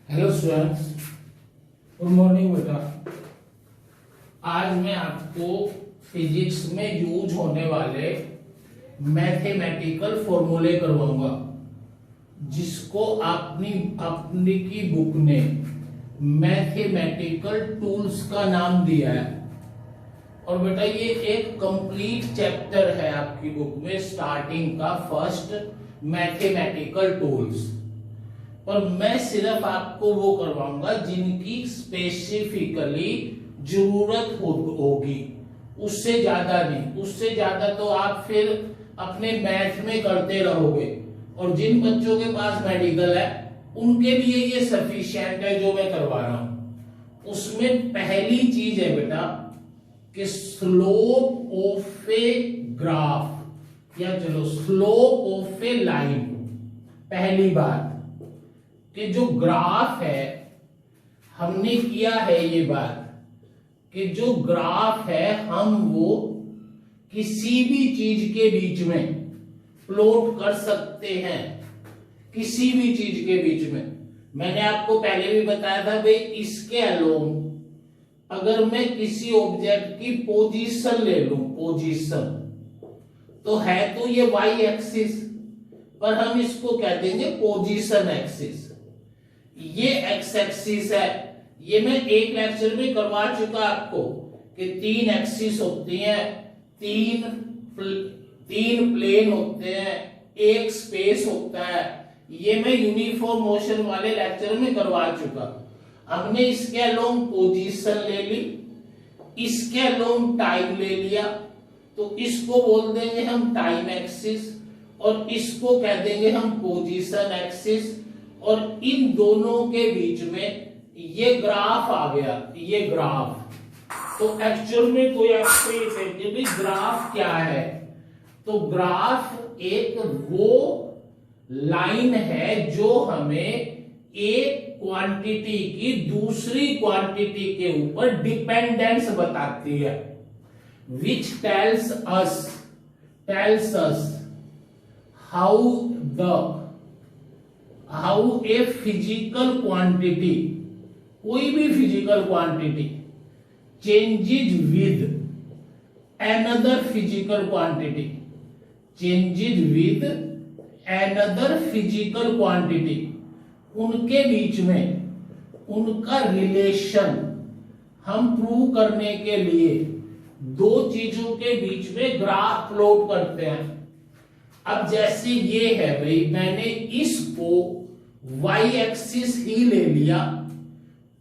Hello students, good morning बेटा। आज मैं आपको फिजिक्स में यूज होने वाले मैथमेटिकल फॉर्मूले करवाऊंगा, जिसको अपनी अपनी की बुक ने मैथमेटिकल टूल्स का नाम दिया है। और बेटा ये एक कंप्लीट चैप्टर है आपकी बुक में, स्टार्टिंग का फर्स्ट मैथमेटिकल टूल्स। और मैं सिर्फ आपको वो करवाऊंगा जिनकी स्पेसिफिकली जरूरत होगी, उससे ज्यादा नहीं। उससे ज्यादा तो आप फिर अपने मैथ में करते रहोगे, और जिन बच्चों के पास मेडिकल है उनके लिए ये सफिशिएंट है जो मैं करवा रहा हूं। उसमें पहली चीज है बेटा कि स्लोप ऑफ ए ग्राफ, या चलो स्लोप ऑफ ए लाइन। पहली बात कि जो ग्राफ है, हमने किया है ये बात कि जो ग्राफ है हम वो किसी भी चीज के बीच में प्लॉट कर सकते हैं, किसी भी चीज के बीच में। मैंने आपको पहले भी बताया था भाई, इसके अलोंग अगर मैं किसी ऑब्जेक्ट की पोजीशन ले लूं, पोजीशन तो है तो ये वाई एक्सिस, पर हम इसको कह देंगे पोजीशन एक्सिस। ये एक्स एक्सिस है, ये मैं एक लेक्चर में करवा चुका आपको कि तीन एक्सिस होती हैं, तीन प्लेन होते हैं, एक स्पेस होता है। ये मैं यूनिफॉर्म मोशन वाले लेक्चर में करवा चुका। हमने इसके अलोंग पोजीशन ले ली, इसके अलोंग टाइम ले लिया, तो इसको बोल देंगे हम टाइम एक्सिस, और इसको कह देंगे हम पोजीशन एक्सिस। और इन दोनों के बीच में ये ग्राफ आ गया, ये ग्राफ। तो एक्चुअल में कोई आपको ये कहते भी ग्राफ क्या है, तो ग्राफ एक वो लाइन है जो हमें एक क्वांटिटी की दूसरी क्वांटिटी के ऊपर डिपेंडेंस बताती है, which tells us how a physical quantity, कोई भी physical quantity changes with another physical quantity, changes with another physical quantity. उनके बीच में उनका रिलेशन हम प्रूव करने के लिए दो चीजों के बीच में ग्राफ प्लॉट करते हैं। अब जैसे ये है भाई, मैंने इसको वाई एक्सिस ही ले लिया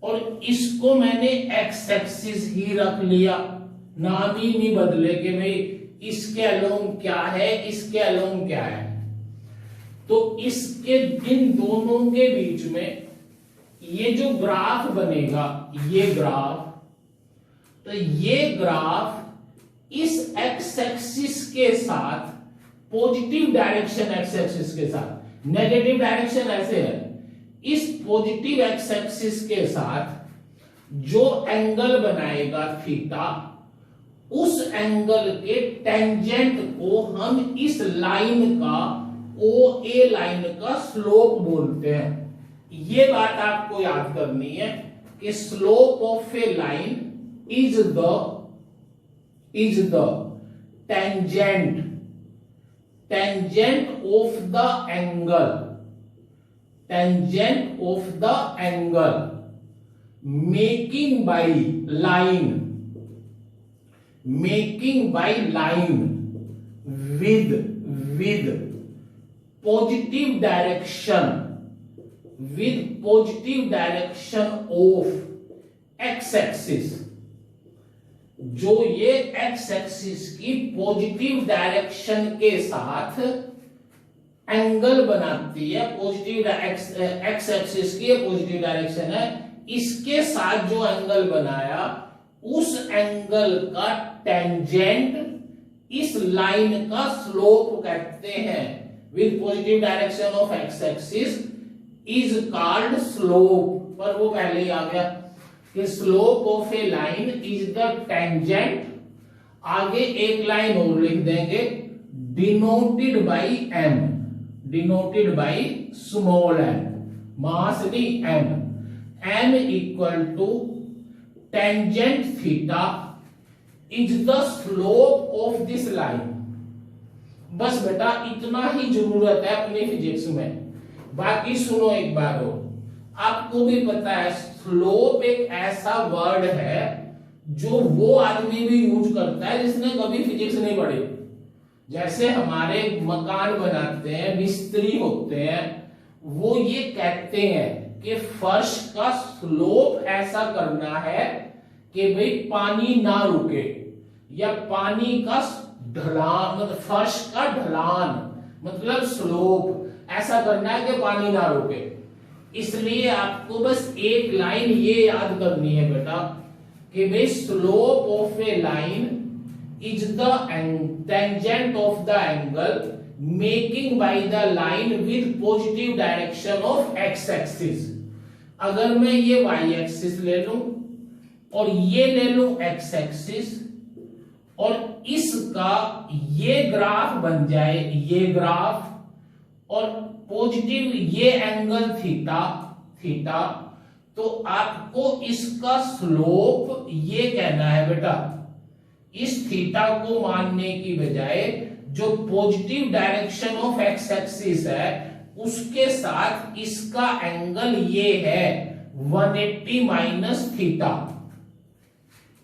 और इसको मैंने एक्स एक्सिस ही रख लिया, नाम ही नहीं बदले कि भाई इसके अलोंग क्या है, इसके अलोंग क्या है। तो इसके इन दोनों के बीच में ये जो ग्राफ बनेगा, ये ग्राफ, तो ये ग्राफ इस एक्स एक्सिस के साथ पॉजिटिव डायरेक्शन एक्स एक्सिस के साथ, नेगेटिव डायरेक्शन ऐसे है, इस पॉजिटिव एक्स एक्सिस के साथ जो एंगल बनाएगा थीटा, उस एंगल के टेंजेंट को हम इस लाइन का, ओ ए लाइन का स्लोप बोलते हैं। ये बात आपको याद करनी है कि slope of a line is the tangent of the angle making by line with positive direction of x axis। जो ये एक्स एक्सिस की पॉजिटिव डायरेक्शन के साथ एंगल बनाती है, पॉजिटिव एक्स एक्सिस की पॉजिटिव डायरेक्शन है, इसके साथ जो एंगल बनाया उस एंगल का टेंजेंट इस लाइन का स्लोप कहते हैं। With positive direction of x axis is called slope, पर वो पहले ही आ गया कि slope of a line is the tangent. आगे एक लाइन और लिख देंगे, denoted by m, denoted by small m, mass नहीं m equal to tangent theta is the slope of this line. बस बेटा इतना ही जरूरत है अपनी फिजिक्स में, बाकी सुनो एक बार और। आपको भी पता है स्लोप एक ऐसा वर्ड है जो वो आदमी भी यूज करता है जिसने कभी फिजिक्स नहीं पढ़ी। जैसे हमारे मकान बनाते हैं, मिस्त्री होते हैं, वो ये कहते हैं कि फर्श का स्लोप ऐसा करना है कि भाई पानी ना रुके, या पानी का ढलान मतलब फर्श का ढलान मतलब स्लोप ऐसा करना है कि पानी ना रुके। इसलिए आपको बस एक लाइन ये याद करनी है बेटा कि भाई slope of a line is the tangent of the angle making by the line with positive direction of x axis. अगर मैं ये वाई एक्सिस ले लूं और ये ले लूं एक्स एक्सिस और इसका ये ग्राफ बन जाए, ये ग्राफ, और पॉजिटिव ये एंगल थीटा, तो आपको इसका स्लोप ये कहना है बेटा। इस थीटा को मानने की बजाय जो positive direction of x axis है उसके साथ इसका एंगल ये है 180 माइनस थीटा।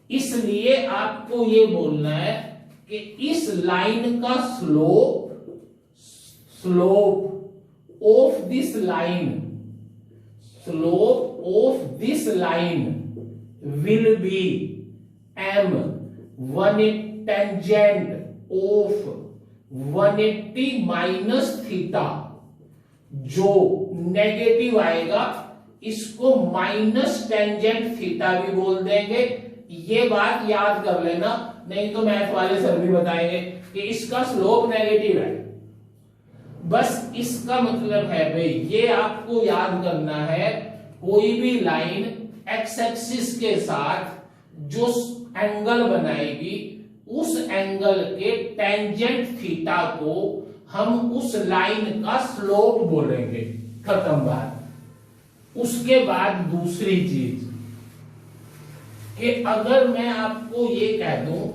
इसलिए आपको ये बोलना है कि इस लाइन का slope of this line will be m 1 tangent of 180 minus theta. जो नेगेटिव आएगा इसको माइनस टेंजेंट थीटा भी बोल देंगे। ये बात याद कर लेना, नहीं तो मैथ वाले सर भी बताएंगे कि इसका स्लोप नेगेटिव है। बस इसका मतलब है भाई ये आपको याद करना है, कोई भी लाइन एक्स एक्सिस के साथ जो एंगल बनाएगी उस एंगल के टेंजेंट थीटा को हम उस लाइन का स्लोप बोलेंगे। खत्म बात। उसके बाद दूसरी चीज कि अगर मैं आपको ये कह दूं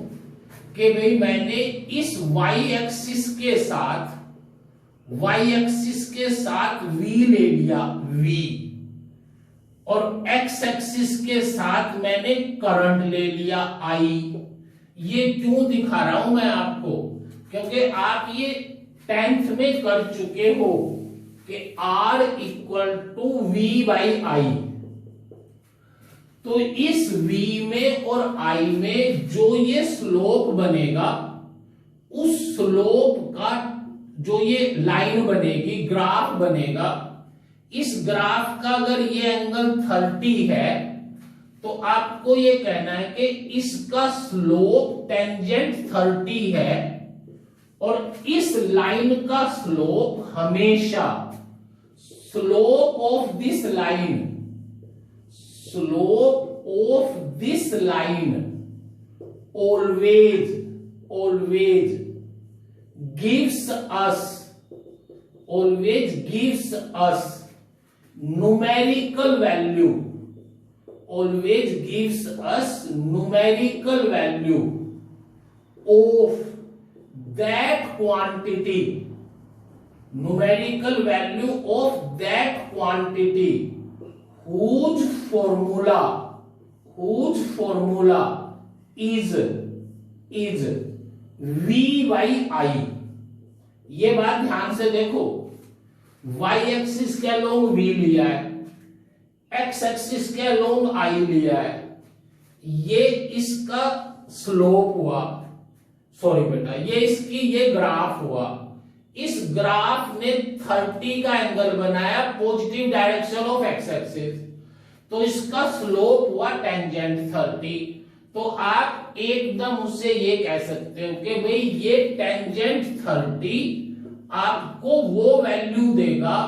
कि भाई मैंने इस y एक्सिस के साथ v ले लिया v, और x एक्सिस के साथ मैंने करंट ले लिया I। ये क्यों दिखा रहा हूं मैं आपको, क्योंकि आप ये 10th में कर चुके हो कि R equal to V by I। तो इस V में और I में जो ये स्लोप बनेगा, उस स्लोप का जो ये लाइन बनेगी, ग्राफ बनेगा, इस ग्राफ का अगर ये एंगल 30 है तो आपको ये कहना है कि इसका स्लोप टेंजेंट 30 है, और इस लाइन का स्लोप हमेशा slope of this line always gives us numerical value of that quantity, whose formula is V by I। ये बात ध्यान से देखो, y एक्सिस के अलोंग v लिया है, x एक्सिस के अलोंग I लिया है, ये इसका स्लोप हुआ, सॉरी बेटा ये ग्राफ हुआ। इस ग्राफ ने 30 का एंगल बनाया positive direction of x axis, तो इसका स्लोप हुआ टेंजेंट 30। तो आप एकदम उससे ये कह सकते हो कि भाई ये टेंजेंट 30 आपको वो वैल्यू देगा,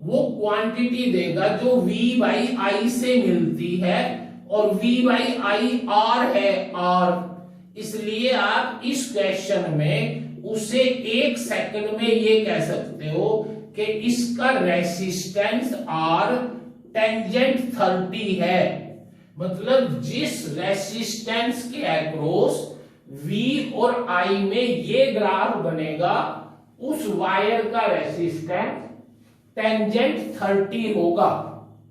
वो क्वांटिटी देगा जो v बाई I से मिलती है, और v बाई I R है R। इसलिए आप इस क्वेश्चन में उसे 1 सेकंड में ये कह सकते हो कि इसका रेसिस्टेंस आर टेंजेंट 30 है, मतलब जिस रेसिस्टेंस के अक्रॉस V और I में ये ग्राफ बनेगा उस वायर का रेसिस्टेंस टेंजेंट 30 होगा,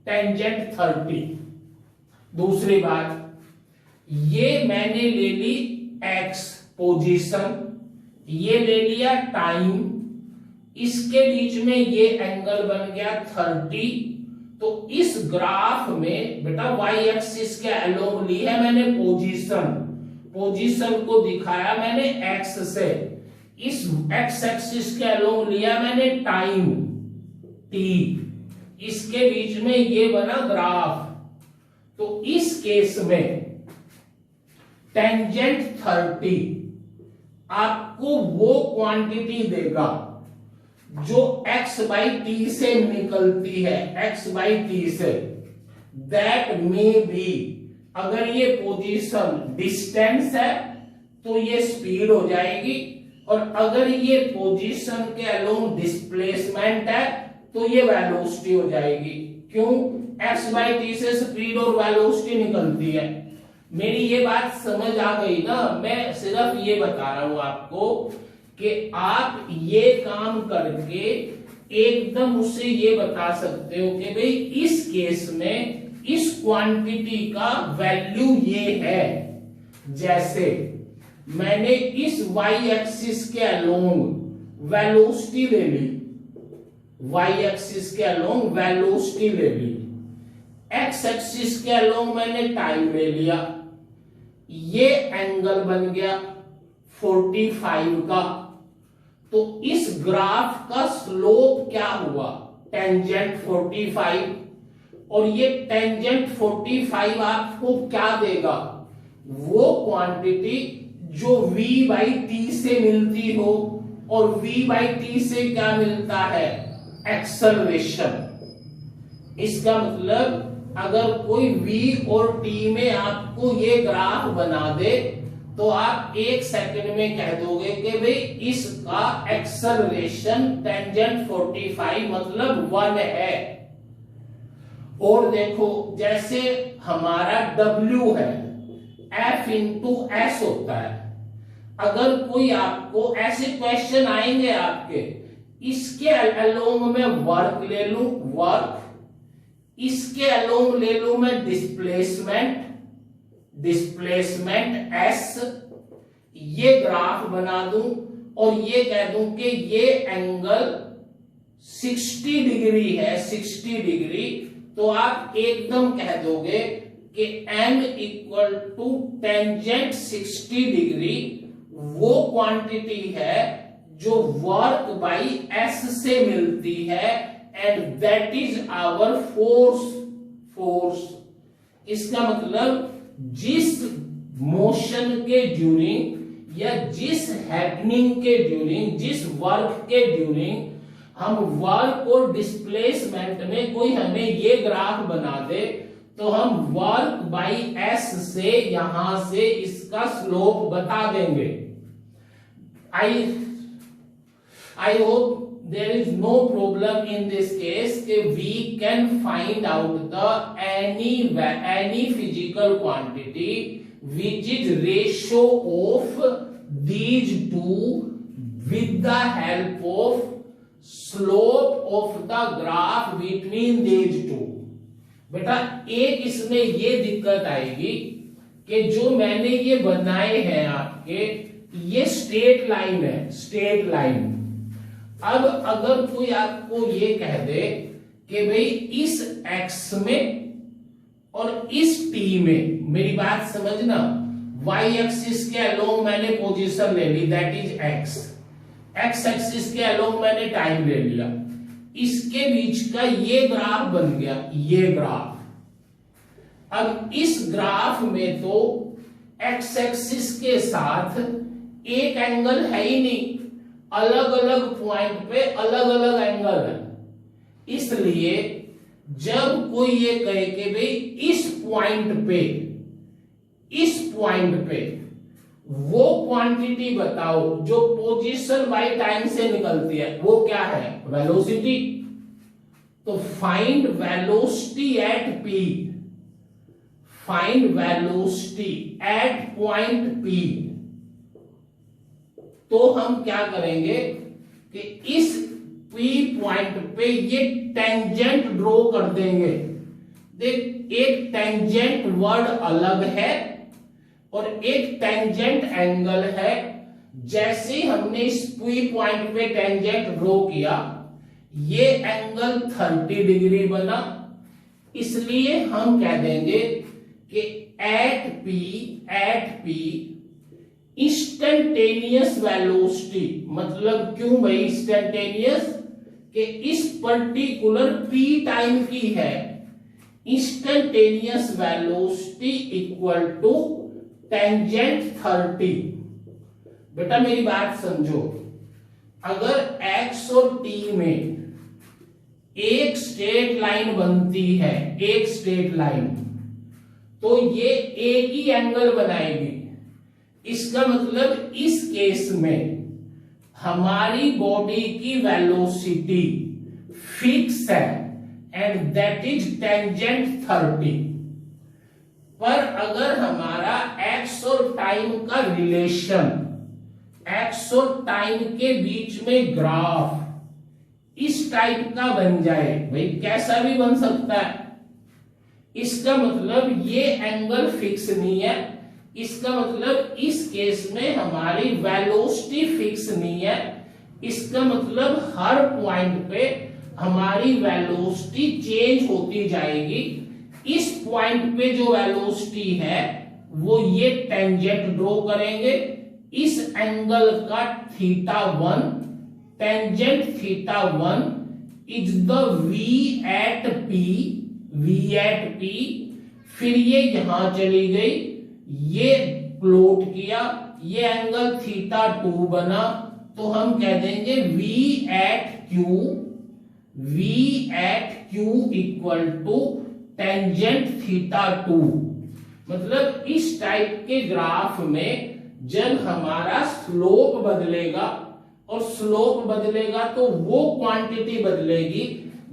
टेंजेंट 30। दूसरी बात, ये मैंने ले ली x पोजीशन, ये ले लिया टाइम, इसके बीच में ये एंगल बन गया 30। तो इस ग्राफ में बेटा y एक्सिस के अलोंग ली है मैंने पोजीशन, पोजीशन को दिखाया मैंने x से, इस x एक्सिस के अलोंग लिया मैंने टाइम t, इसके बीच में ये बना ग्राफ। तो इस केस में टेंजेंट 30 आपको वो क्वांटिटी देगा जो x बाई टी से निकलती है, x बाई टी से। दैट में बी, अगर ये पोजीशन डिस्टेंस है तो ये स्पीड हो जाएगी, और अगर ये पोजीशन के अलोंग डिस्प्लेसमेंट है तो ये वेलोसिटी हो जाएगी। क्यों? x बाई टी से स्पीड और वेलोसिटी निकलती है। मेरी ये बात समझ आ गई ना? मैं सिर्फ ये बता रहा हूं आपको कि आप ये काम करके एकदम उससे ये बता सकते हो कि भाई इस केस में इस क्वांटिटी का वैल्यू ये है। जैसे मैंने इस y एक्सिस के अलोंग वेलोसिटी ले ली, y एक्सिस के अलोंग वेलोसिटी ले ली, x एक्सिस के अलोंग मैंने टाइम ले लिया, ये एंगल बन गया 45 का। तो इस ग्राफ का स्लोप क्या हुआ? टेंजेंट 45, और ये टेंजेंट 45 आपको क्या देगा? वो क्वांटिटी जो v बाई टी से मिलती हो, और v बाई टी से क्या मिलता है? एक्सेलरेशन। इसका मतलब अगर कोई v और t में आपको ये ग्राफ बना दे तो आप 1 सेकंड में कह दोगे कि भाई इसका एक्सेलरेशन टेंजेंट 45 मतलब 1 है। और देखो जैसे हमारा W है, F इंटू S होता है। अगर कोई आपको ऐसे क्वेश्चन आएंगे आपके, इसके अलोंग में वर्क ले लूं, वर्क, इसके अलोंग ले लूं मैं डिस्प्लेसमेंट, डिस्प्लेसमेंट S, ये ग्राफ बना दूं और ये कह दूं कि ये एंगल 60 डिग्री है, 60 डिग्री, तो आप एकदम कह दोगे कि m equal to tangent 60 degree वो क्वांटिटी है जो वर्क बाई S से मिलती है, and that is our force, force. इसका मतलब जिस मोशन के ड्यूरिंग या जिस हैपनिंग के ड्यूरिंग, जिस वर्क के ड्यूरिंग हम वर्क और डिस्प्लेसमेंट में कोई हमें ये ग्राफ बना दे, तो हम वर्क बाई एस से यहां से इसका स्लोप बता देंगे। I hope there is no problem in this case कि we can find out the any physical quantity which is ratio of these two with the help of slope of the graph between these two। बेटा एक इसमें ये दिक्कत आएगी कि जो मैंने ये बनाए हैं आपके, ये स्ट्रेट लाइन है, स्ट्रेट लाइन। अब अगर कोई आपको ये कह दे कि भाई इस x में और इस t में, मेरी बात समझना, y एक्सिस के अलोंग मैंने पोजीशन ले ली, that is x, x axis के अलोंग मैंने टाइम ले लिया, इसके बीच का ये ग्राफ बन गया, ये ग्राफ। अब इस ग्राफ में तो x एक्सिस के साथ एक एंगल है ही नहीं, अलग अलग पॉइंट पे अलग अलग एंगल है। इसलिए जब कोई ये कहे कि भाई इस पॉइंट पे वो क्वांटिटी बताओ जो पोजीशन बाय टाइम से निकलती है, वो क्या है? वेलोसिटी। तो find velocity at P, find velocity at point P. तो हम क्या करेंगे कि इस पी पॉइंट पे ये टेंजेंट ड्रॉ कर देंगे। देख, एक टेंजेंट वर्ड अलग है और एक टेंजेंट एंगल है। जैसे ही हमने इस पी पॉइंट पे टेंजेंट ड्रॉ किया, ये एंगल 30 डिग्री बना। इसलिए हम कह देंगे कि एट पी इंस्टेंटेनियस वेलोसिटी। मतलब क्यों भाई इंस्टेंटेनियस? कि इस पर्टिकुलर पी टाइम की है instantaneous velocity equal to tangent 30। बेटा मेरी बात समझो, अगर x और t में एक स्ट्रेट लाइन बनती है, एक स्ट्रेट लाइन, तो ये एक ही एंगल बनाएगी। इसका मतलब इस केस में हमारी बॉडी की वेलोसिटी फिक्स है एंड दैट इज टेंजेंट 30। पर अगर हमारा x और टाइम का रिलेशन, x और टाइम के बीच में ग्राफ इस टाइप का बन जाए, भाई कैसा भी बन सकता है, इसका मतलब ये एंगल फिक्स नहीं है। इसका मतलब इस केस में हमारी वेलोसिटी फिक्स नहीं है। इसका मतलब हर पॉइंट पे हमारी वेलोसिटी चेंज होती जाएगी। इस पॉइंट पे जो वेलोसिटी है वो ये टेंजेंट ड्रॉ करेंगे। इस एंगल का θ1, tangent θ1 is the V at P। फिर ये यहां चली गई, ये प्लॉट किया, ये एंगल θ2 बना। तो हम कह देंगे V at Q equal to tangent θ2। मतलब इस टाइप के ग्राफ में जब हमारा स्लोप बदलेगा, और स्लोप बदलेगा तो वो क्वांटिटी बदलेगी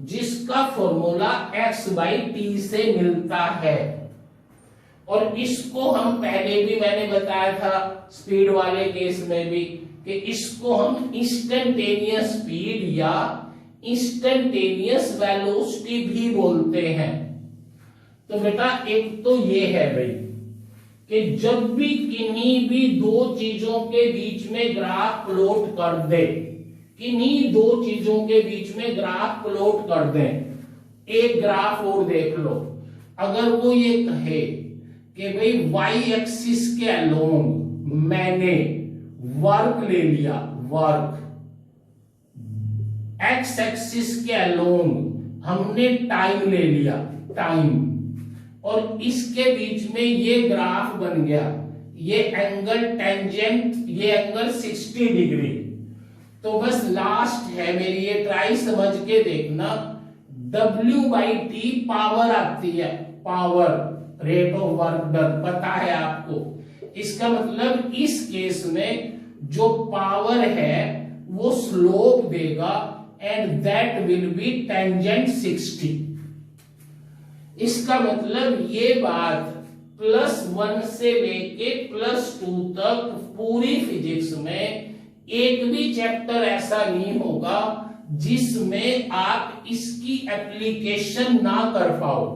जिसका फॉर्मूला x/t से मिलता है। और इसको हम पहले भी मैंने बताया था स्पीड वाले केस में भी, कि इसको हम इंस्टेंटेनियस स्पीड या इंस्टेंटेनियस वेलोसिटी भी बोलते हैं। तो बेटा एक तो ये है भाई कि जब भी किन्हीं भी दो चीजों के बीच में ग्राफ प्लॉट कर दे, किन्हीं दो चीजों के बीच में ग्राफ प्लॉट कर दें। एक ग्राफ और देख लो, अगर वो ये कहे कि भाई y एक्सिस के अलोंग मैंने वर्क ले लिया, वर्क, x एक्सिस के अलोंग हमने टाइम ले लिया, टाइम, और इसके बीच में ये ग्राफ बन गया, ये एंगल टेंजेंट, ये एंगल 60 डिग्री। तो बस लास्ट है मेरी, ये ट्राई समझ के देखना, W/T पावर आती है, power, rate of work done, पता है आपको। इसका मतलब इस केस में जो पावर है वो स्लोप देगा and that will be tangent 60। इसका मतलब ये बात +1 से लेके +2 तक पूरी फिजिक्स में एक भी चैप्टर ऐसा नहीं होगा जिसमें आप इसकी एप्लीकेशन ना कर पाओ।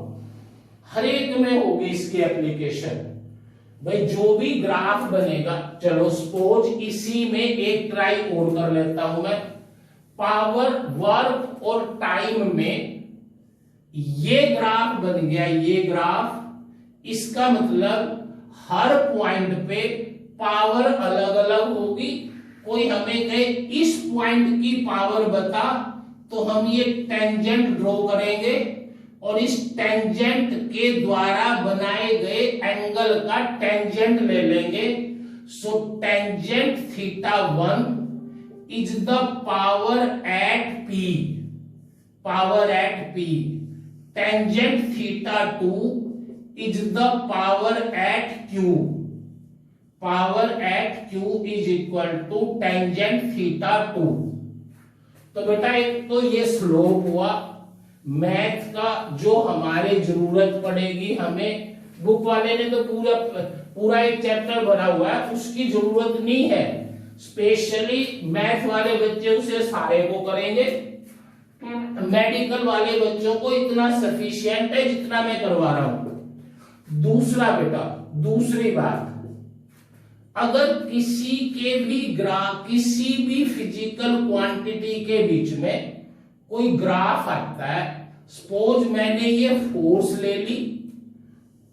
हर एक में होगी इसकी एप्लीकेशन। भाई जो भी ग्राफ बनेगा, चलो सपोज इसी में एक ट्राई और कर लेता हूं मैं, पावर, वर्क और टाइम में ये ग्राफ बन गया, ये ग्राफ। इसका मतलब हर पॉइंट पे पावर अलग अलग होगी। कोई हमें कहे इस पॉइंट की पावर बता, तो हम ये टेंजेंट ड्रॉ करेंगे और इस टेंजेंट के द्वारा बनाए गए एंगल का टेंजेंट ले लेंगे। So tangent θ1 is the power at P, power at P। Tangent θ2 is the power at Q, power at Q is equal to tangent theta 2। तो बेटा एक तो ये स्लोप हुआ, मैथ का जो हमारे जरूरत पड़ेगी हमें, बुक वाले ने तो पूरा एक चैप्टर भरा हुआ है, उसकी जरूरत नहीं है। स्पेशली मैथ वाले बच्चे उसे सारे को करेंगे, मेडिकल वाले बच्चों को इतना सफिशिएंट है जितना मैं करवा रहा हूं। दूसरा बेटा, दूसरी बात, अगर किसी भी फिजिकल क्वांटिटी के बीच में कोई ग्राफ आता है, सपोज मैंने ये फोर्स ले ली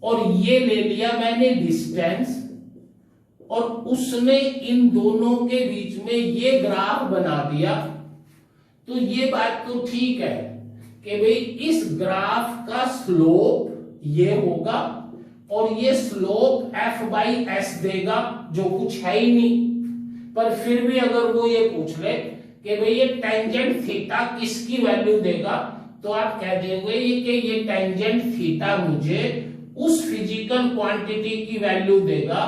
और ये ले लिया मैंने डिस्टेंस, और उसने इन दोनों के बीच में ये ग्राफ बना दिया, तो ये बात तो ठीक है कि भाई इस ग्राफ का स्लोप ये होगा और ये स्लोप f/s देगा, जो कुछ है ही नहीं। पर फिर भी अगर वो ये पूछ ले कि भाई ये टेंजेंट थीटा किसकी वैल्यू देगा, तो आप कह देंगे कि ये टेंजेंट थीटा मुझे उस फिजिकल क्वांटिटी की वैल्यू देगा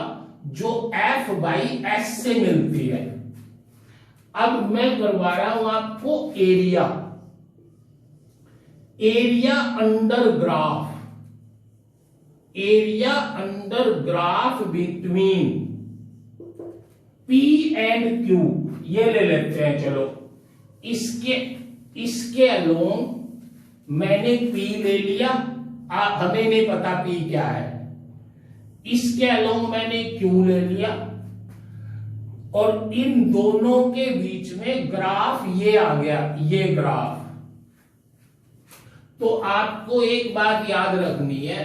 जो f/s से मिलती है। अब मैं करवा रहा हूं आपको area under graph between P and Q, ये ले लेते हैं। चलो इसके अलोंग मैंने P ले लिया, हमें नहीं पता P क्या है। इसके अलोंग मैंने Q ले लिया और इन दोनों के बीच में ग्राफ ये आ गया, ये ग्राफ। तो आपको एक बात याद रखनी है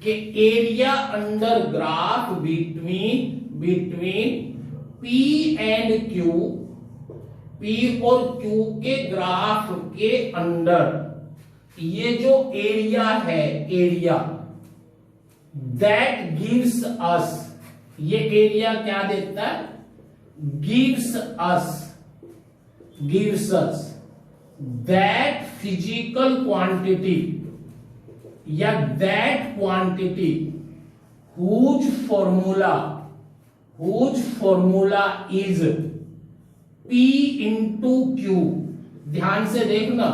कि area under graph between P and Q, P और Q के ग्राफ के अंदर ये जो एरिया है, एरिया दैट गिव्स अस, ये एरिया क्या देता है, gives us that physical quantity या that quantity whose formula is P into Q। ध्यान से देखना,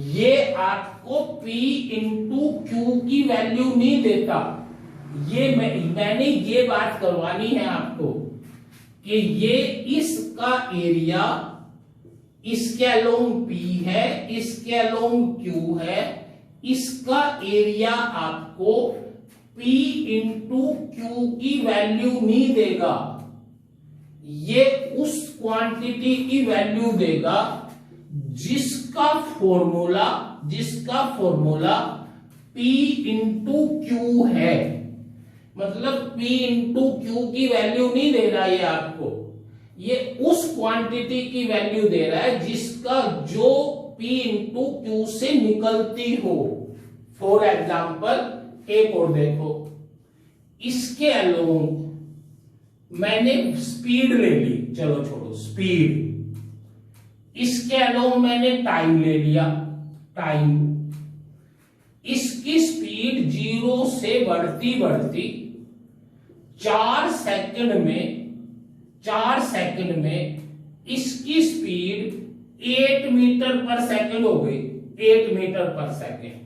ये आपको P इंटू Q की वैल्यू नहीं देता। ये मैंने ये बात करवानी है आपको कि ये इसका एरिया इसके अलोंग P है, इसके अलोंग Q है, इसका एरिया आपको P इंटू Q की वैल्यू नहीं देगा, ये उस क्वांटिटी की वैल्यू देगा जिसका फॉर्मूला P इंटू Q है। मतलब P इंटू Q की वैल्यू नहीं दे रहा ये आपको, ये उस क्वांटिटी की वैल्यू दे रहा है जिसका जो P इंटू Q से निकलती हो। फॉर एग्जाम्पल एक और देखो, इसके अलोंग मैंने स्पीड ले ली, चलो छोड़ो स्पीड, इसके अलोंग मैंने टाइम ले लिया, टाइम। इसकी स्पीड 0 से बढ़ती 4 सेकंड में इसकी स्पीड 8 मीटर पर सेकंड हो गई, 8 मीटर पर सेकंड।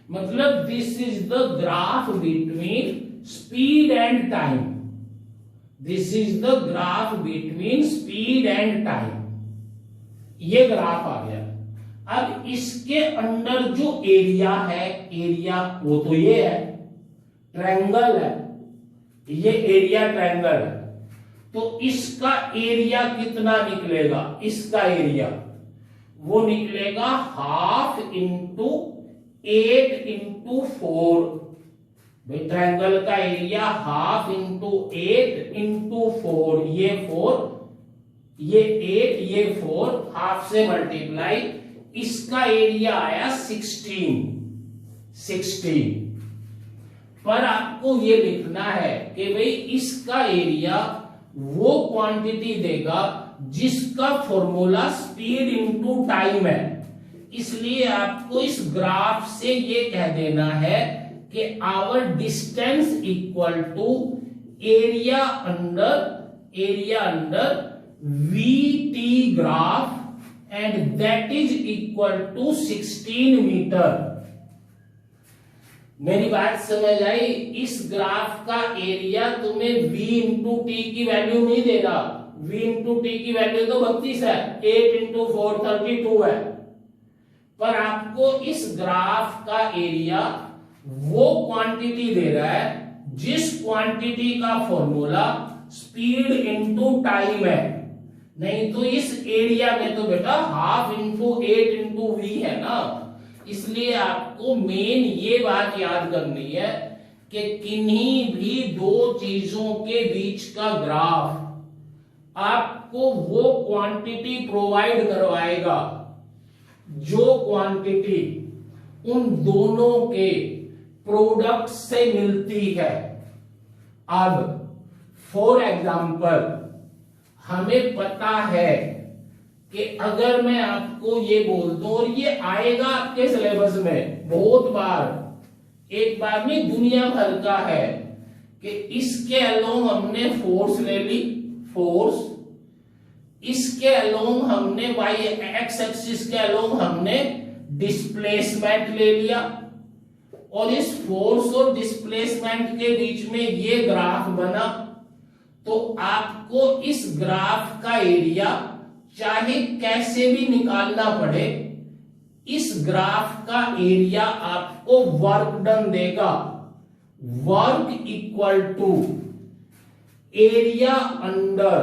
मतलब this is the graph between speed and time, this is the graph between speed and time. ये ग्राफ आ गया। अब इसके अंदर जो एरिया है, एरिया वो तो ये है, ट्रायंगल है, ये एरिया ट्रायंगल है, तो इसका एरिया कितना निकलेगा, इसका एरिया वो निकलेगा 1/2 इंटू 8 इंटू 4। भाई ट्रायंगल का एरिया 1/2 इंटू 8 इंटू 4, ये 4, ये 8, ये 4, 1/2 से मल्टीप्लाई, इसका एरिया आया 16। पर आपको ये लिखना है कि भाई इसका एरिया वो क्वांटिटी देगा जिसका फॉर्मूला स्पीड इंटू टाइम है। इसलिए आपको इस ग्राफ से ये कह देना है कि our distance equal to area under VT graph and that is equal to 16 metre. मेरी बात समझ आई? इस ग्राफ का एरिया तुम्हें V इंटू टी की वैल्यू नहीं दे रहा। V इंटू टी की वैल्यू तो 32 है, 8 इंटू 4 32 है, पर आपको इस ग्राफ का एरिया वो क्वांटिटी दे रहा है जिस क्वांटिटी का फॉर्मूला स्पीड इंटू टाइम है। नहीं तो इस एरिया में तो बेटा हाफ इंटू 8 इंटू वी है ना। इसलिए आपको मेन ये बात याद करनी है कि किन्हीं भी दो चीजों के बीच का ग्राफ आपको वो क्वांटिटी प्रोवाइड करवाएगा जो क्वांटिटी उन दोनों के प्रोडक्ट से मिलती है। अब फॉर एग्जाम्पल हमें पता है कि अगर मैं आपको ये बोल दूं, और ये आएगा आपके सिलेबस में बहुत बार, एक बार नहीं दुनिया भर का है, कि इसके अलोंग हमने फोर्स ले ली, फोर्स, इसके अलोंग हमने वाई एक्स एक्सिस के अलोंग हमने डिस्प्लेसमेंट ले लिया, और इस फोर्स और डिस्प्लेसमेंट के बीच में ये ग्राफ बना। तो आपको इस ग्राफ का एरिया चाहे कैसे भी निकालना पड़े, इस ग्राफ का एरिया आपको वर्क डन देगा। Work equal to area under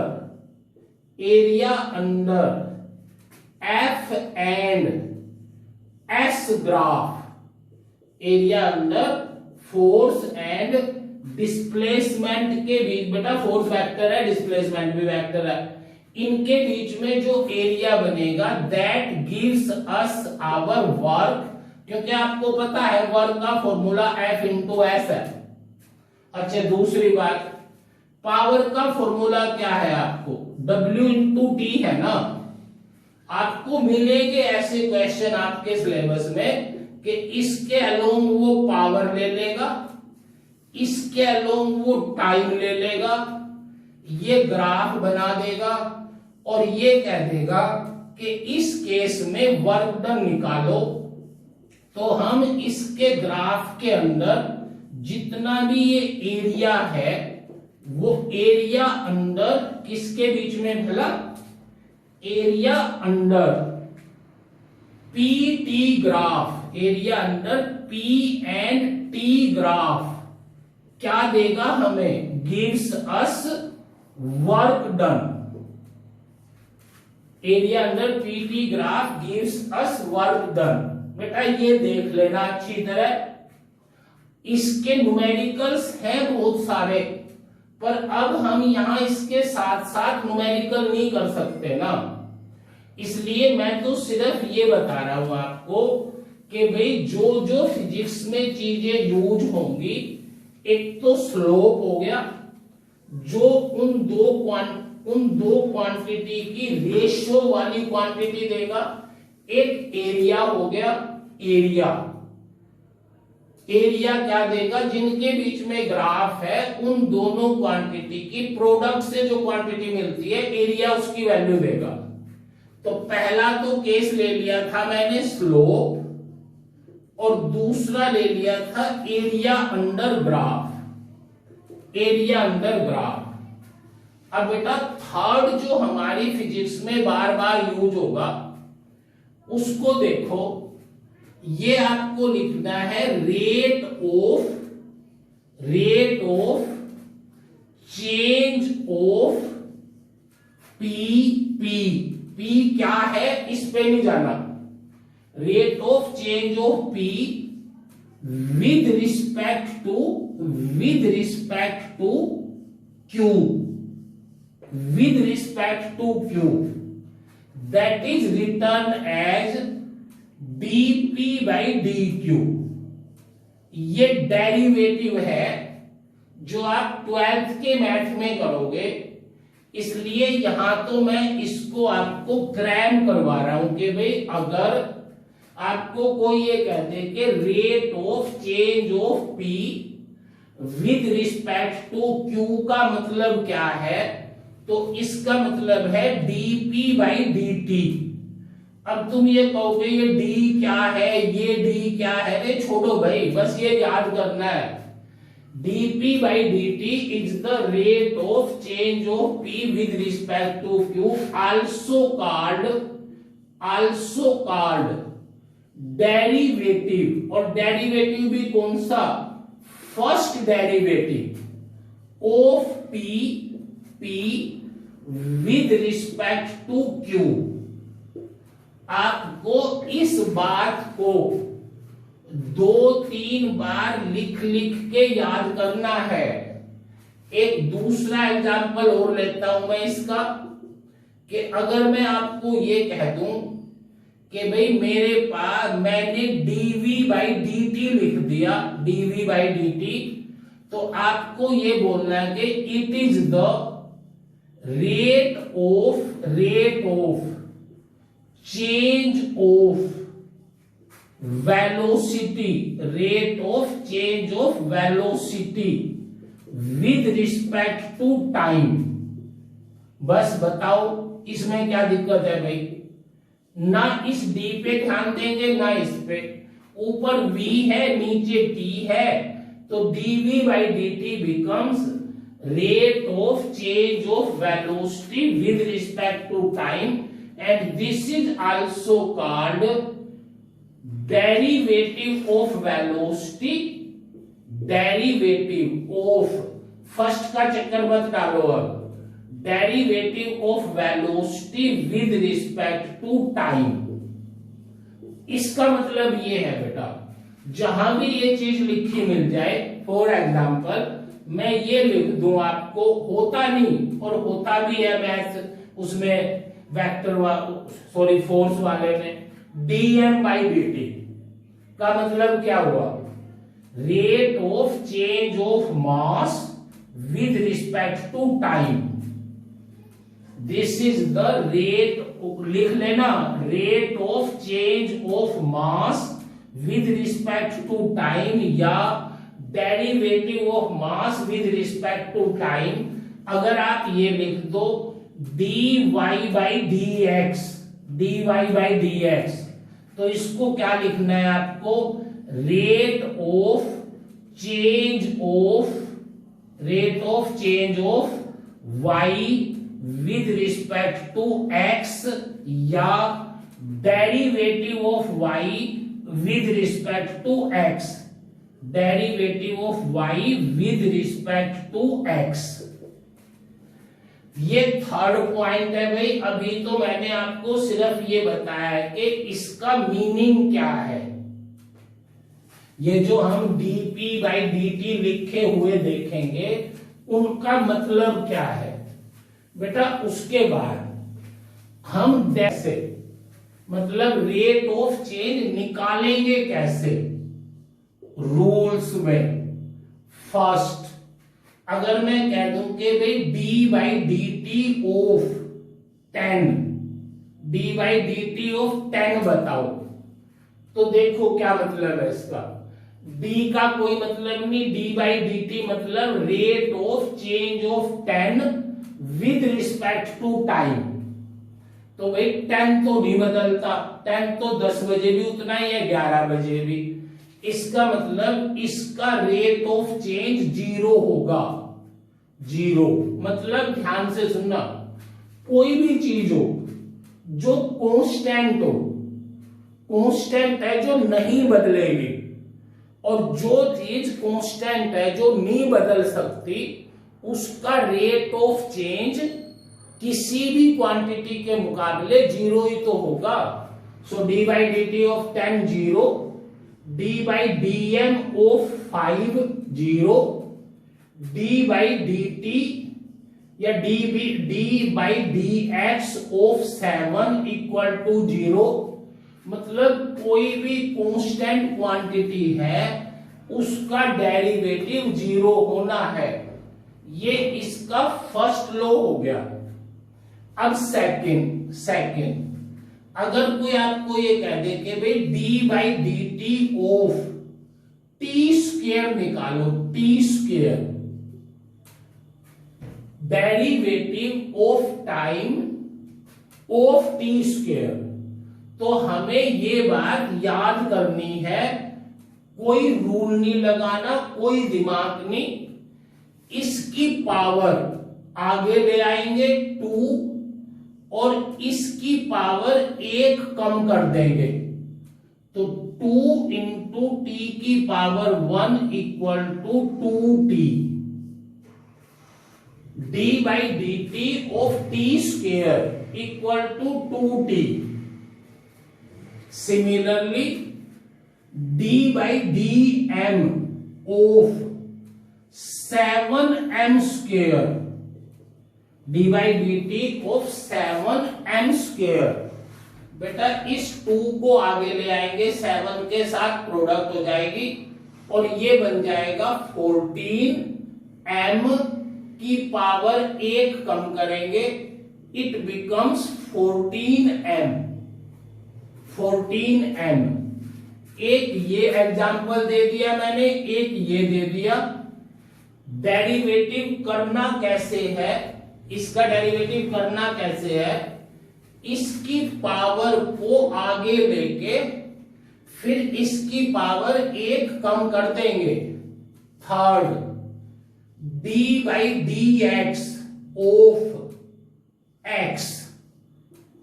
F and S graph, area under force and displacement के बीच, बेटा फोर्स वेक्टर है, डिस्प्लेसमेंट भी वेक्टर है, इनके बीच में जो एरिया बनेगा that gives us our work. क्योंकि आपको पता है वर्क का फॉर्मूला F इंटू एस है। अच्छा दूसरी बात, पावर का फॉर्मूला क्या है? आपको W इंटू टी है ना। आपको मिलेंगे ऐसे क्वेश्चन आपके सिलेबस में कि इसके अलोंग वो पावर ले लेगा, इसके अलोंग वो टाइम ले लेगा, ये ग्राफ बना देगा और ये कह देगा कि इस केस में वर्क डन निकालो। तो हम इसके ग्राफ के अंदर जितना भी ये एरिया है वो एरिया अंडर किसके बीच में भला? Area under P T graph, area under P and T graph क्या देगा हमें? Gives us work done. Area under PT graph gives us work done. बेटा ये देख लेना अच्छी तरह, इसके न्यूमेरिकल्स हैं बहुत सारे, पर अब हम यहां इसके साथ साथ न्यूमेरिकल नहीं कर सकते ना। इसलिए मैं तो सिर्फ ये बता रहा हूं आपको कि भाई जो जो फिजिक्स में चीजें यूज होंगी, एक तो स्लोप हो गया जो उन दो क्वांटिटी की रेशियो वाली क्वांटिटी देगा, एक एरिया हो गया, एरिया क्या देगा? जिनके बीच में ग्राफ है उन दोनों क्वांटिटी की प्रोडक्ट से जो क्वांटिटी मिलती है एरिया उसकी वैल्यू देगा। तो पहला तो केस ले लिया था मैंने स्लोप, और दूसरा ले लिया था area under graph, area under graph. अब बेटा थर्ड जो हमारी फिजिक्स में बार बार यूज होगा उसको देखो, ये आपको लिखना है rate of change of P क्या है इस पे नहीं जाना। Rate of change of P with respect to Q that is written as dp by dq। ये डेरिवेटिव है जो आप 12th के मैथ में करोगे, इसलिए यहां तो मैं इसको आपको क्रैम करवा रहा हूं कि भाई अगर आपको कोई ये कहते कि rate of change of P with respect to Q का मतलब क्या है, तो इसका मतलब है dp बाई dt। अब तुम ये कहोगे ये d क्या है, ये d क्या है, अरे छोड़ो भाई, बस ये याद करना है। dp by dt is the rate of change of p with respect to q, also called derivative. और डेरिवेटिव भी कौन सा, first derivative of p with respect to q। आपको इस बात को 2-3 बार लिख लिख के याद करना है। एक दूसरा एग्जांपल और लेता हूं मैं इसका, कि अगर मैं आपको ये कह दूं कि भाई मेरे पास मैंने dv बाई dt लिख दिया, dv बाई dt, तो आपको ये बोलना है कि it is the rate of change of velocity, rate of change of velocity with respect to time. बस बताओ इसमें क्या दिक्कत है भाई, ना इस d पे ध्यान देंगे ना इस पे, ऊपर v है नीचे t है, तो dv by dt becomes rate of change of velocity with respect to time, and this is also called derivative of velocity, derivative of, first का चक्कर मत डालो, अब derivative of velocity with respect to time. इसका मतलब ये है बेटा, जहां भी ये चीज लिखी मिल जाए, फॉर एग्जांपल मैं ये लिख दूं आपको, होता नहीं और होता भी है मैथ उसमें वेक्टर फोर्स वाले में, dm बाई dt का मतलब क्या हुआ, rate of change of mass with respect to time. This is the rate, लिख लेना, rate of change of mass with respect to time, या derivative of mass with respect to time. अगर आप ये लिख दो dy by dx, dy by dx, तो इसको क्या लिखना है आपको, rate of change of y with respect to x, या derivative of y with respect to x, derivative of y with respect to x। ये थर्ड पॉइंट है भाई। अभी तो मैंने आपको सिर्फ ये बताया है कि इसका मीनिंग क्या है। ये जो हम dp बाई dt लिखे हुए देखेंगे उनका मतलब क्या है बेटा। उसके बाद हम कैसे, मतलब रेट ऑफ चेंज निकालेंगे कैसे, रूल्स में। फर्स्ट, अगर मैं कह दूं कि भाई d by dt of 10, d by dt of 10 बताओ, तो देखो क्या मतलब है इसका। d का कोई मतलब नहीं, d बाई dt मतलब rate of change of 10 with respect to time. तो भाई 10 तो नहीं बदलता, 10 तो 10 बजे भी उतना ही है, 11 बजे भी। इसका मतलब इसका रेट ऑफ चेंज 0 होगा। 0 मतलब, ध्यान से सुनना, कोई भी चीज हो जो कांस्टेंट हो, कांस्टेंट है जो नहीं बदलेगी, और जो चीज कांस्टेंट है जो नहीं बदल सकती, उसका रेट ऑफ चेंज किसी भी क्वांटिटी के मुकाबले 0 ही तो होगा। So d by dt of 10 0, d by dm of 5 0, d by dt या d by dx of 7 equal to 0। मतलब कोई भी कांस्टेंट क्वांटिटी है उसका डेरिवेटिव 0 होना है। ये इसका फर्स्ट लॉ हो गया। अब सेकंड, अगर कोई आपको ये कह दे कि भाई d by dt of t² square निकालो, T square, derivative of time of T square. तो हमें ये बात याद करनी है, कोई रूल नहीं लगाना, कोई दिमाग नहीं, इसकी पावर आगे ले आएंगे 2 और इसकी पावर 1 कम कर देंगे, तो 2 इंटू टी की power 1 equal to 2t, D by D T of T square equal to 2t। Similarly D by D M of 7m square, D by D T of 7m square. बेटा इस 2 को आगे ले आएंगे, 7 के साथ product हो जाएगी और ये बन जाएगा 14m की पावर 1 कम करेंगे, इट बिकम्स 14m। एक ये एग्जांपल दे दिया मैंने, एक ये दे दिया। डेरिवेटिव करना कैसे है, इसका डेरिवेटिव करना कैसे है, इसकी पावर को आगे लेके फिर इसकी पावर 1 कम कर देंगे। Third, D by D x of x,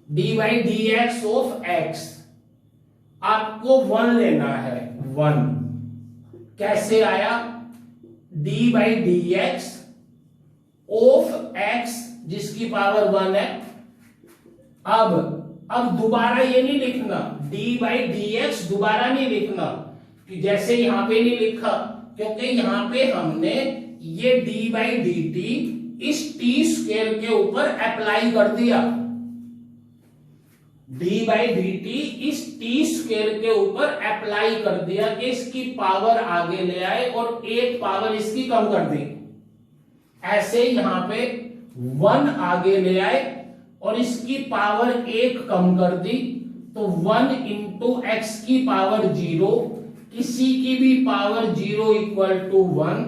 D by D x of x, आपको 1 लेना है। 1 कैसे आया, D by D x of x जिसकी पावर 1 है। अब दोबारा ये नहीं लिखना, डी बाई डी एक्स दोबारा नहीं लिखना, कि जैसे यहां पे नहीं लिखा, क्योंकि यहां पे हमने ये डी बाई डी टी इस टी स्क्वायर के ऊपर अप्लाई कर दिया। डी बाई डी टी इस टी स्क्वायर के ऊपर अप्लाई कर दिया कि इसकी पावर आगे ले आए और 1 पावर इसकी कम कर दी। ऐसे यहां पे 1 आगे ले आए और इसकी पावर 1 कम कर दी, तो 1 इंटू एक्स की पावर 0, किसी की भी power 0 equal to 1,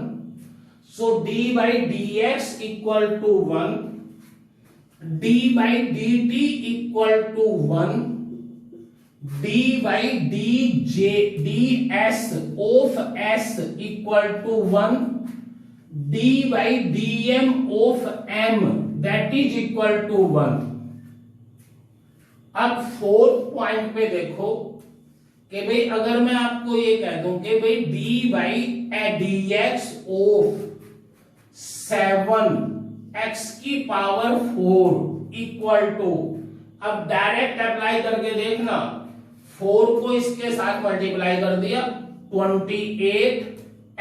so D by D X equal to 1, D by D T equal to 1, D by D J D S of S equal to 1, D by D M of M that is equal to 1। अब 4th point पे देखो कि भाई अगर मैं आपको ये कह दूं कि भाई D by D x of 7 x की पावर 4 इक्वल टू, अब डायरेक्ट अप्लाई करके देखना, 4 को इसके साथ मल्टीप्लाई कर दिया, 28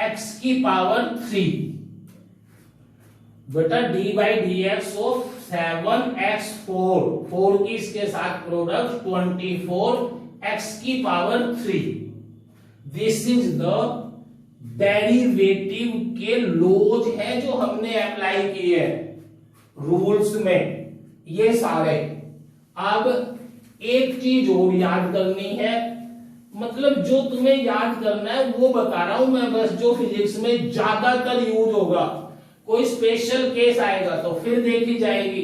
एक्स की पावर 3। बेटा D by D x of 7x4, 4 की इसके साथ प्रोडक्ट 24 x की power 3। This is the derivative के लॉज है जो हमने अप्लाई किए रूल्स में, ये सारे। अब एक चीज और याद करनी है, मतलब जो तुम्हें याद करना है वो बता रहा हूं मैं, बस जो फिजिक्स में ज्यादातर यूज होगा, कोई स्पेशल केस आएगा तो फिर देखी जाएगी।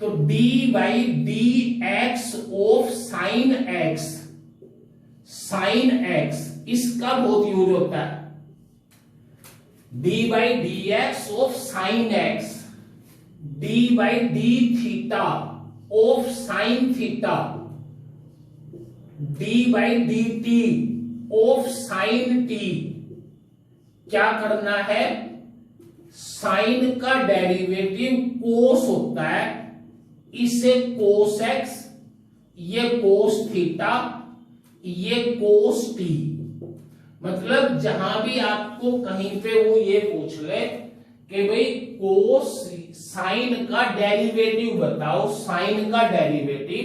तो d by D x of sine x, sine x इसका बहुत यूज होता है। d by D x of sine x, d by d theta of sine theta, d by D T of sine T. क्या करना है, sign का derivative कोस होता है, इसे कोस एक्स, ये कोस थीटा, ये कोस टी। मतलब जहां भी आपको कहीं पे वो ये पूछ ले कि भाई कोस साइन का डेरिवेटिव बताओ, साइन का डेरिवेटिव,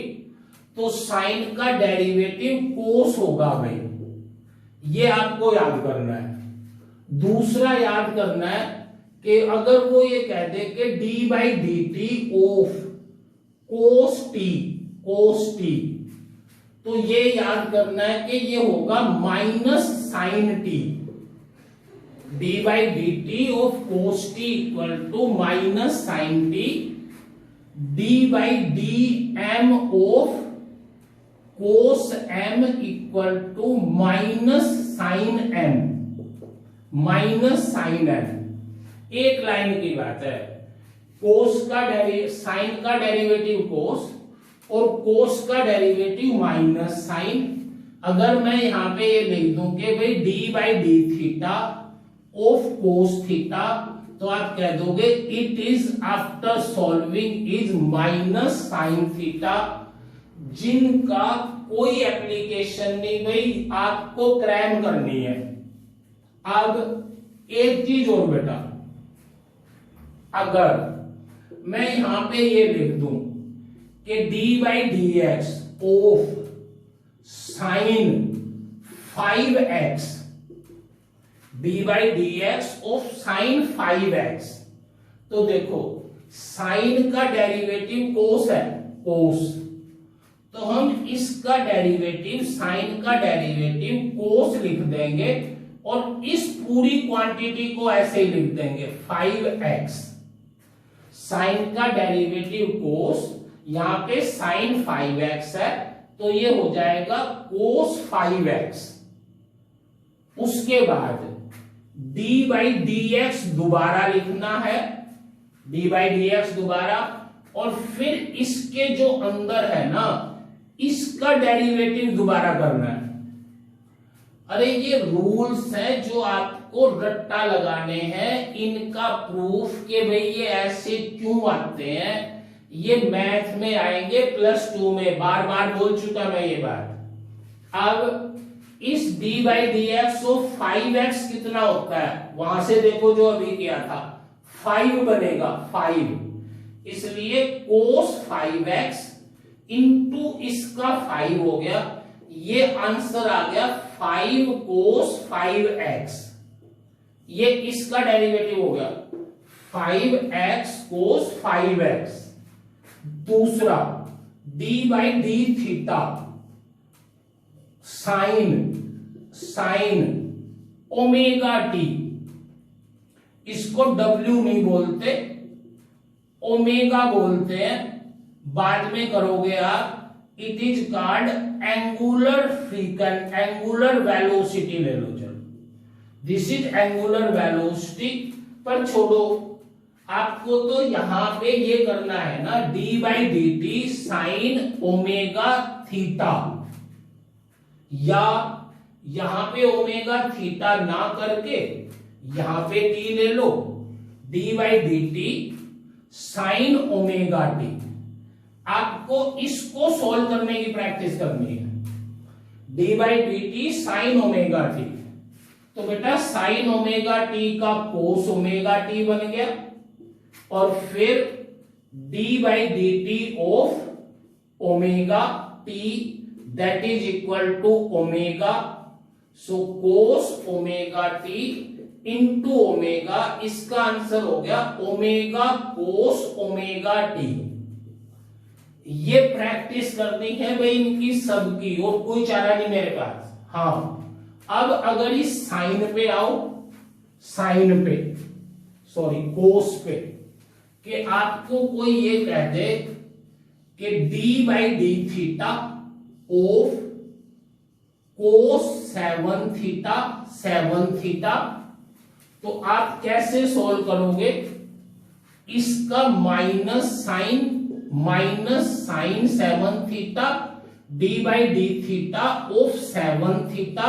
तो साइन का डेरिवेटिव कोस होगा भाई, ये आपको याद करना है। दूसरा याद करना है कि अगर वो ये कह दे कि D by D T of cos T, cos T, तो ये याद करना है कि ये होगा minus sine T. D by D T of cos T equal to minus sine T, D by D M of cos M equal to minus sine M, minus sine M. एक line की बात है, कोस का sign का derivative कोस और कोस का derivative minus sign. अगर मैं यहां पे ये लिख दूं कि भाई D by d theta of cos theta, तो आप कह दोगे it is after solving is minus sine theta, जिनका कोई एप्लीकेशन नहीं भाई, आपको क्रैम करनी है। अब एक चीज और बेटा, अगर मैं यहां पे ये लिख दूं कि D by D x of sine 5x, D by D x of sine 5x, तो देखो साइन का डेरिवेटिव कोस है, कोस, तो हम इसका डेरिवेटिव, साइन का डेरिवेटिव कोस लिख देंगे और इस पूरी क्वांटिटी को ऐसे ही लिख देंगे 5x। साइन का डेरिवेटिव कोस, यहां पे साइन 5x है तो ये हो जाएगा कोस 5x। उसके बाद d बाई डी एक्स दोबारा लिखना है, d बाई डी एक्स दोबारा, और फिर इसके जो अंदर है ना इसका डेरिवेटिव दोबारा करना है। अरे ये रूल्स हैं जो आपको रट्टा लगाने हैं, इनका प्रूफ के भाई ये ऐसे क्यों आते हैं, ये मैथ में आएंगे +2 में, बार बार बोल चुका मैं ये बात। अब इस d by D x of 5x कितना होता है, वहां से देखो जो अभी किया था 5 बनेगा 5, इसलिए cos 5x इंटू इसका 5 हो गया, ये आंसर आ गया 5 cos 5x, ये इसका डेरिवेटिव हो गया 5x cos 5x। दूसरा d by d theta sine omega T, इसको w नहीं बोलते, ओमेगा बोलते हैं, बाद में करोगे आप, it is called angular frequency, angular velocity ले लो चलो, दिस इज एंगुलर वेलोसिटी। पर छोड़ो, आपको तो यहां पे ये करना है ना, D by D T sine omega theta, या यहां पे ओमेगा थीटा ना करके यहां पे टी ले लो, D by D T sine omega T. आपको इसको सॉल्व करने की प्रैक्टिस करनी है, D by D T sine omega T, तो बेटा साइन ओमेगा टी का कोस ओमेगा टी बन गया, और फिर d by D T of omega T that is equal to omega, so cos omega T into omega, इसका आंसर हो गया ओमेगा कोस ओमेगा टी। ये प्रैक्टिस करनी है भाई इनकी सबकी, और कोई चारा नहीं मेरे पास। हाँ, अब अगर इस साइन पे आओ, साइन पे सॉरी कोस पे, कि आपको कोई ये कह दे कि d by d theta of cos 7 theta, तो आप कैसे सॉल्व करोगे, इसका minus sine 7 theta, d by d theta of 7 theta,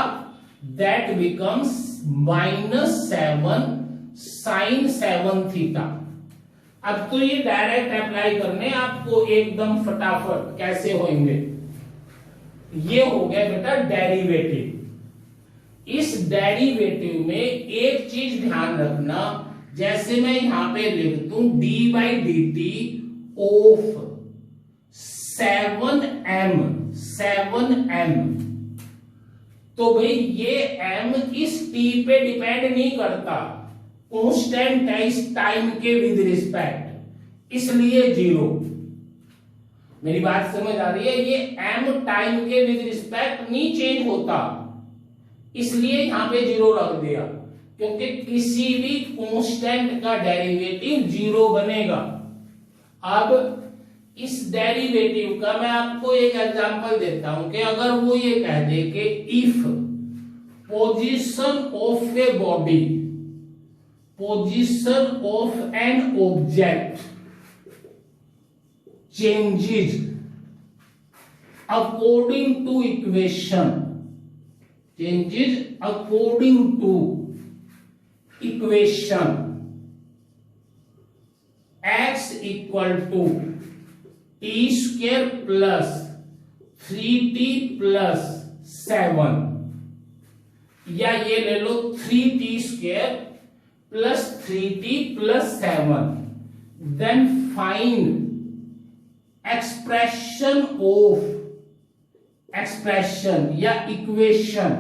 that becomes -7 sine 7 theta. अब तो ये डायरेक्ट अप्लाई करने आपको एकदम फटाफट, कैसे होंगे, ये हो गया बेटा डेरिवेटिव। इस डेरिवेटिव में एक चीज ध्यान रखना, जैसे मैं यहां पे लिख दूं d by D T of 7m, तो भाई ये m इस t पे डिपेंड नहीं करता, कांस्टेंट है इस टाइम के विद रिस्पेक्ट, इसलिए 0। मेरी बात समझ आ रही है, ये m टाइम के विद रिस्पेक्ट नहीं चेंज होता, इसलिए यहां पे 0 रख दिया। क्योंकि किसी भी कांस्टेंट का डेरिवेटिव 0 बनेगा। अब इस डेरिवेटिव का मैं आपको एक एग्जांपल देता हूं कि अगर वो ये कह दे कि if position of a body, position of an object changes according to equation, changes according to equation x equal to T square plus 3t plus 7, या ये ले लो 3t square plus 3t plus 7, then find expression of, expression या equation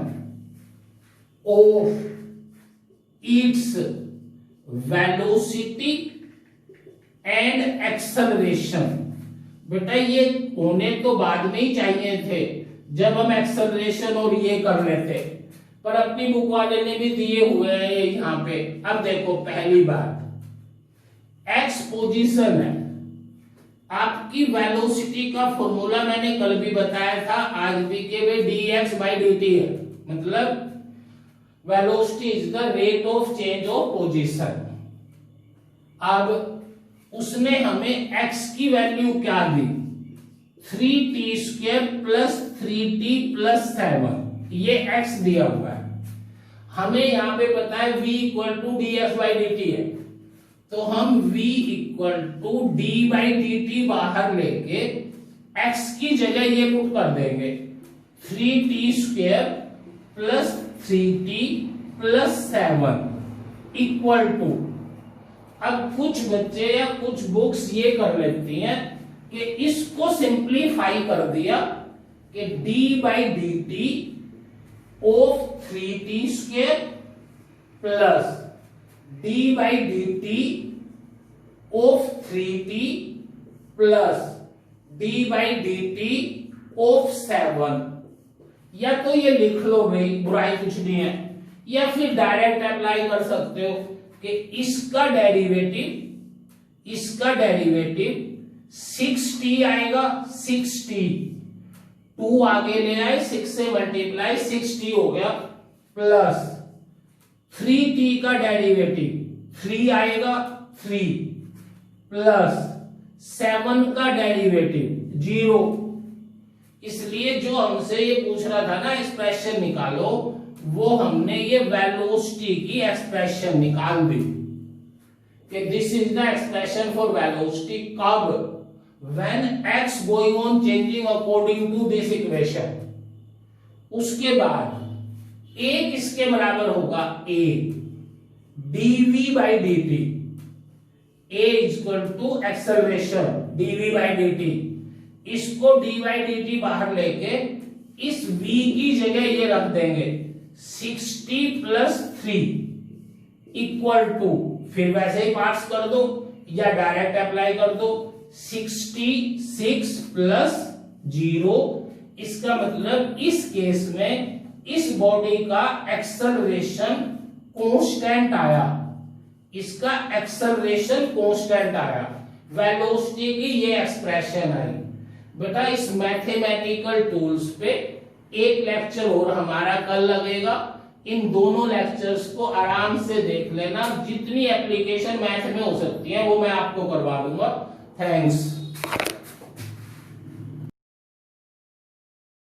of its velocity and acceleration. बेटा ये होने तो बाद में ही चाहिए थे जब हम एक्सेलरेशन और ये कर रहे थे, पर अपनी बुक वाले ने भी दिए हुए हैं ये यहां पे। अब देखो पहली बात, एक्स पोजीशन है, आपकी वेलोसिटी का फॉर्मूला मैंने कल भी बताया था, आज भी के वे dx/dt है, मतलब velocity is the rate of change of position. अब उसने हमें x की वैल्यू क्या दी, 3t square plus 3t plus 7, ये x दिया हुआ है। हमें यहां पे पता है v इक्वल टू dx/dt है, तो हम v इक्वल टू d/dt बाहर लेके x की जगह ये पुट कर देंगे, 3t square plus 3t plus 7 equal to. अब कुछ बच्चे या कुछ बुक्स ये कर लेती हैं कि इसको सिंप्लीफाई कर दिया कि d/dt of 3t square plus d/dt of 3t plus d/dt of 7, या तो ये लिख लो भाई, बुराई कुछ नहीं है, या फिर डायरेक्ट अप्लाई कर सकते हो कि इसका डेरिवेटिव 6t आएगा, 6t 2 आगे ले आए, 6 से मल्टीप्लाई 6t हो गया, प्लस 3t का डेरिवेटिव 3 आएगा 3, प्लस 7 का डेरिवेटिव 0। इसलिए जो हमसे ये पूछ रहा था ना एक्सप्रेशन निकालो, वो हमने ये वेलोसिटी की एक्सप्रेशन निकाल दी कि this is the expression for velocity. कब? When x going on changing according to this equation. उसके बाद a किसके बराबर होगा, a dv/dt, a equal to acceleration dv/dt। इसको d/dt बाहर लेके इस v की जगह ये रख देंगे 60 प्लस 3 इक्वल टू, फिर वैसे ही पार्ट्स कर दो या डायरेक्ट अप्लाई कर दो, 66 प्लस 0। इसका मतलब इस केस में इस बॉडी का एक्सेलरेशन कांस्टेंट आया, इसका एक्सेलरेशन कांस्टेंट आया, वेलोसिटी की ये एक्सप्रेशन आई। बेटा इस मैथमेटिकल टूल्स पे एक लेक्चर और हमारा कल लगेगा, इन दोनों लेक्चर्स को आराम से देख लेना, जितनी एप्लीकेशन मैथ में हो सकती है वो मैं आपको करवा दूंगा। थैंक्स।